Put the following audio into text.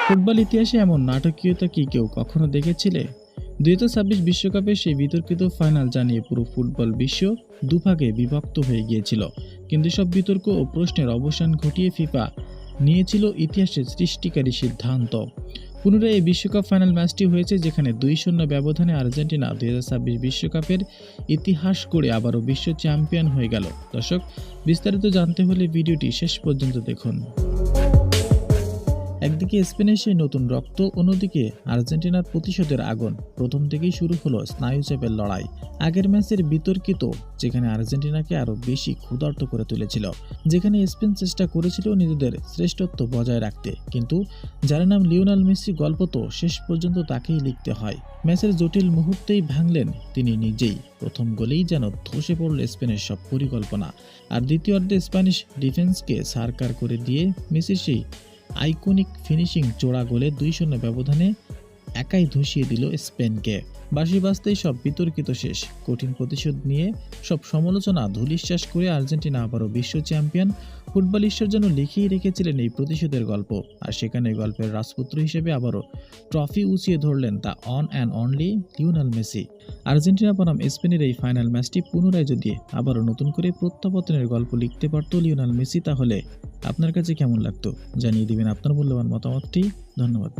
Football ইতিহাসে এমন নাটকীয়তা কি কেউ কখনো দেখেছিলে? 2026 বিশ্বকাপের সেই বিতর্কিত ফাইনাল জানিয়ে পুরো ফুটবল বিশ্ব দুভাগে বিভক্ত হয়ে গিয়েছিল, কিন্তু সব বিতর্ক ও প্রশ্নের অবসান ঘটিয়ে ফিফা নিয়েছিল ইতিহাসের সৃষ্টিকারী সিদ্ধান্ত। পুনরায় এই বিশ্বকাপ ফাইনাল ম্যাচটি হয়েছে, যেখানে 2-0 ব্যবধানে আর্জেন্টিনা 2026 বিশ্বকাপের ইতিহাস করে আবারও বিশ্ব চ্যাম্পিয়ন হয়ে গেল। দর্শক, বিস্তারিত জানতে হলে ভিডিওটি শেষ পর্যন্ত দেখুন। একদিকে স্পেনের সেই নতুন রক্ত, অন্যদিকে আর্জেন্টিনার প্রতিশোধের আগুন। প্রথম থেকেই শুরু হলো স্নায়ুচাপের লড়াই। আগের ম্যাচের বিতর্কিত, যেখানে আর্জেন্টিনাকে আরও বেশি ক্ষুধার্ত করে তুলেছিল, যেখানে স্পেন চেষ্টা করেছিল নিজেদের শ্রেষ্ঠত্ব বজায় রাখতে, কিন্তু যার নাম লিওনেল মেসি, গল্প তো শেষ পর্যন্ত তাকেই লিখতে হয়। ম্যাচের জটিল মুহূর্তেই ভাঙলেন তিনি নিজেই। প্রথম গোলেই যেন ধসে পড়ল স্পেনের সব পরিকল্পনা, আর দ্বিতীয়ার্ধে স্প্যানিশ ডিফেন্সকে সারকার করে দিয়ে মেসির সেই আইকনিক ফিনিশিং চোরা গোলে 2-0 ব্যবধানে একাই ধসিয়ে দিল স্পেনকে। বাঁশি বাজতেই সব বিতর্কিত শেষ। কঠিন প্রতিশোধ নিয়ে সব সমালোচনা ধূলিশ্বাস করে আর্জেন্টিনা আবারও বিশ্ব চ্যাম্পিয়ন। ফুটবল ঈশ্বর যেন লিখেই রেখেছিলেন এই প্রতিশোধের গল্প, আর সেখানে গল্পের রাজপুত্র হিসেবে আবারও ট্রফি উঁচিয়ে ধরলেন the on and only Lionel Messi. Argentina বনাম স্পেনের এই ফাইনাল ম্যাচটি পুনরায় যদি আবারও নতুন করে প্রত্যাবর্তনের গল্প লিখতে পারত লিওনেল মেসি, তাহলে আপনার কাছে কেমন লাগতো? জানিয়ে দিবেন আপনার মূল্যবান মতামতটি। ধন্যবাদ।